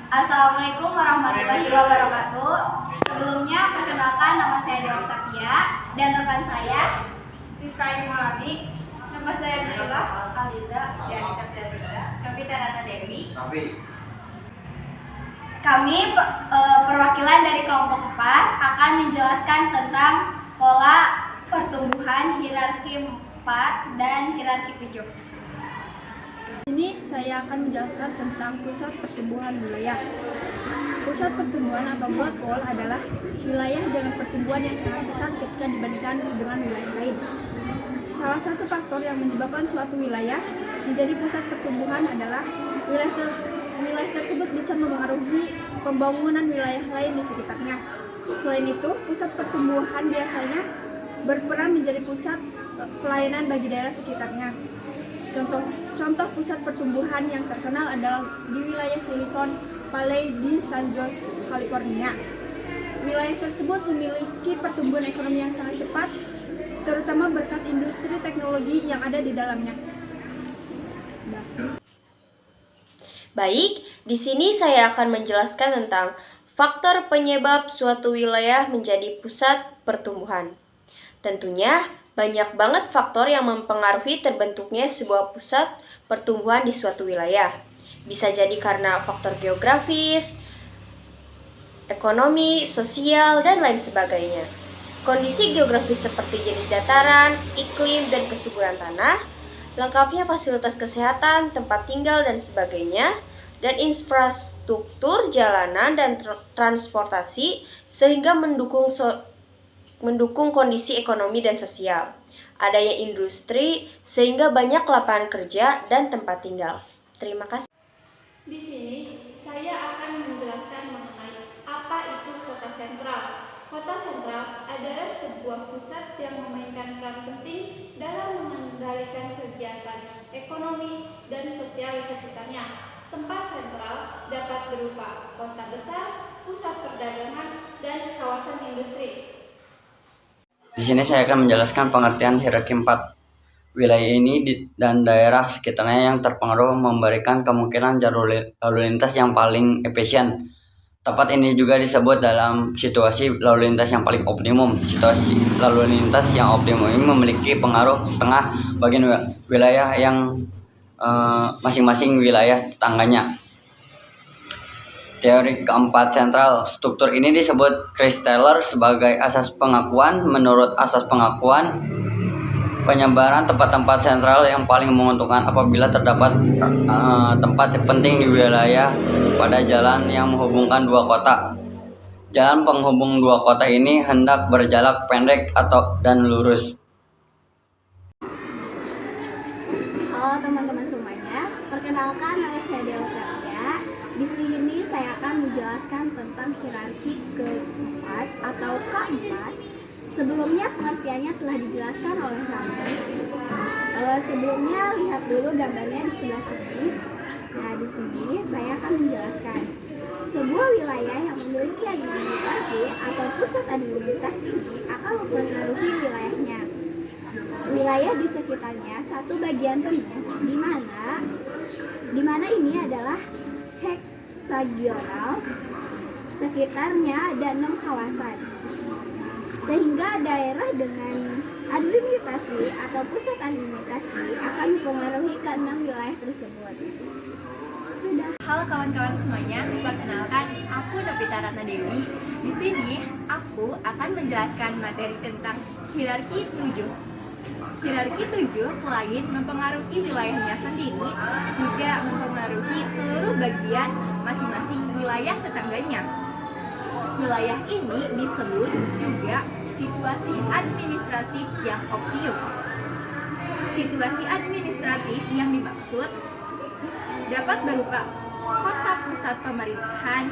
Assalamualaikum warahmatullahi wabarakatuh. Sebelumnya perkenalkan, nama saya Dewa Octavia dan rekan saya Siska Imolani. Nama saya Naila Aliza Kapita Rata Dewi. Kami perwakilan dari kelompok 4 akan menjelaskan tentang pola pertumbuhan hierarki 4 dan hierarki 7. Ini saya akan menjelaskan tentang pusat pertumbuhan wilayah. Pusat pertumbuhan atau growth pole adalah wilayah dengan pertumbuhan yang sangat pesat ketika dibandingkan dengan wilayah lain. Salah satu faktor yang menyebabkan suatu wilayah menjadi pusat pertumbuhan adalah wilayah tersebut bisa memengaruhi pembangunan wilayah lain di sekitarnya. Selain itu, pusat pertumbuhan biasanya berperan menjadi pusat pelayanan bagi daerah sekitarnya. Contoh pusat pertumbuhan yang terkenal adalah di wilayah Silicon Valley di San Jose, California. Wilayah tersebut memiliki pertumbuhan ekonomi yang sangat cepat, terutama berkat industri teknologi yang ada di dalamnya. Baik, di sini saya akan menjelaskan tentang faktor penyebab suatu wilayah menjadi pusat pertumbuhan. Tentunya, banyak banget faktor yang mempengaruhi terbentuknya sebuah pusat pertumbuhan di suatu wilayah. Bisa jadi karena faktor geografis, ekonomi, sosial, dan lain sebagainya. Kondisi geografis seperti jenis dataran, iklim, dan kesuburan tanah, lengkapnya fasilitas kesehatan, tempat tinggal, dan sebagainya, dan infrastruktur jalanan dan transportasi sehingga mendukung kondisi ekonomi dan sosial. Adanya industri sehingga banyak lapangan kerja dan tempat tinggal. Terima kasih. Di sini saya akan menjelaskan mengenai apa itu kota sentral. Kota sentral adalah sebuah pusat yang memainkan peran penting dalam mengendalikan kegiatan ekonomi dan sosial di sekitarnya. Tempat sentral dapat berupa kota besar, pusat perdagangan, dan kawasan industri. Di sini saya akan menjelaskan pengertian hierarki 4. Wilayah ini dan daerah sekitarnya yang terpengaruh memberikan kemungkinan jalur lalu lintas yang paling efisien. Tempat ini juga disebut dalam situasi lalu lintas yang paling optimum. Situasi lalu lintas yang optimum ini memiliki pengaruh setengah bagian wilayah yang masing-masing wilayah tetangganya. Teori keempat sentral. Struktur ini disebut Chris Taylor sebagai asas pengakuan. Menurut asas pengakuan, penyebaran tempat-tempat sentral yang paling menguntungkan apabila terdapat tempat penting di wilayah pada jalan yang menghubungkan dua kota. Jalan penghubung dua kota ini hendak berjarak pendek dan lurus. Halo teman-teman semuanya, perkenalkan nama saya Dewa Octavia. Di sini saya akan menjelaskan tentang hierarki keempat atau K4. Sebelumnya pengertiannya telah dijelaskan oleh Rani. Sebelumnya lihat dulu gambarnya di sebelah sini. Nah, di sini saya akan menjelaskan sebuah wilayah yang memiliki administrasi atau pusat administrasi ini akan mempengaruhi wilayahnya. Wilayah di sekitarnya satu bagian penuh, di mana ini adalah heksagonal. Sekitarnya ada 6 kawasan. Sehingga daerah dengan administrasi atau pusat administrasi akan mempengaruhi ke-6 wilayah tersebut. Sudah. Halo kawan-kawan semuanya, perkenalkan aku Novita Ratna Dewi. Di sini aku akan menjelaskan materi tentang hierarki 7. Hierarki 7 selain mempengaruhi wilayahnya sendiri, juga mempengaruhi seluruh bagian masing-masing wilayah tetangganya. Wilayah ini disebut juga situasi administratif yang optimum. Situasi administratif yang dimaksud dapat berupa kota pusat pemerintahan,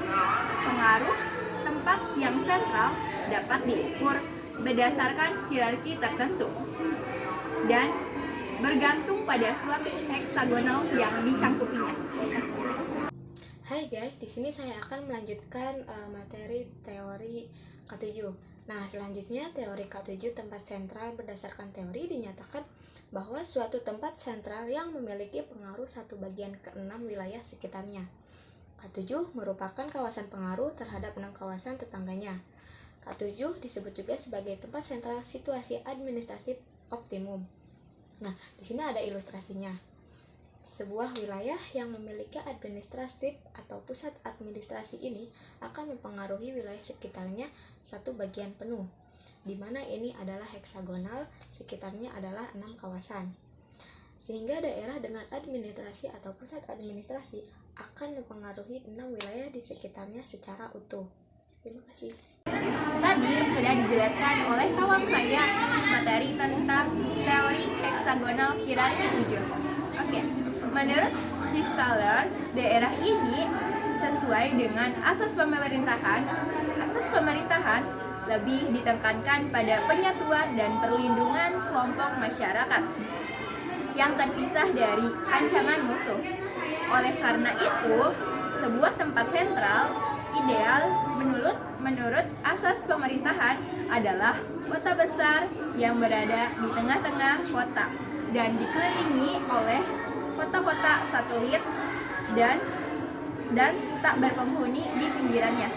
pengaruh tempat yang sentral dapat diukur berdasarkan hierarki tertentu dan bergantung pada suatu heksagonal yang dicangkupinya. Hai guys, di sini saya akan melanjutkan materi teori K7. Nah, selanjutnya teori K7 tempat sentral berdasarkan teori dinyatakan bahwa suatu tempat sentral yang memiliki pengaruh satu bagian ke-6 wilayah sekitarnya. K7 merupakan kawasan pengaruh terhadap 6 kawasan tetangganya. K7 disebut juga sebagai tempat sentral situasi administratif optimum. Nah, di sini ada ilustrasinya. Sebuah wilayah yang memiliki administratif atau pusat administrasi ini akan mempengaruhi wilayah sekitarnya satu bagian penuh, di mana ini adalah heksagonal, sekitarnya adalah 6 kawasan. Sehingga daerah dengan administrasi atau pusat administrasi akan mempengaruhi 6 wilayah di sekitarnya secara utuh. Terima kasih. Tadi sudah dijelaskan oleh kawan saya materi tentang teori heksagonal hierarki 7. Oke, menurut Chistaller, daerah ini sesuai dengan asas pemerintahan. Asas pemerintahan lebih ditekankan pada penyatuan dan perlindungan kelompok masyarakat yang terpisah dari ancaman musuh. Oleh karena itu, sebuah tempat sentral ideal menurut asas pemerintahan adalah kota besar yang berada di tengah-tengah kota dan dikelilingi oleh kota-kota satelit dan tak berpenghuni di pinggirannya.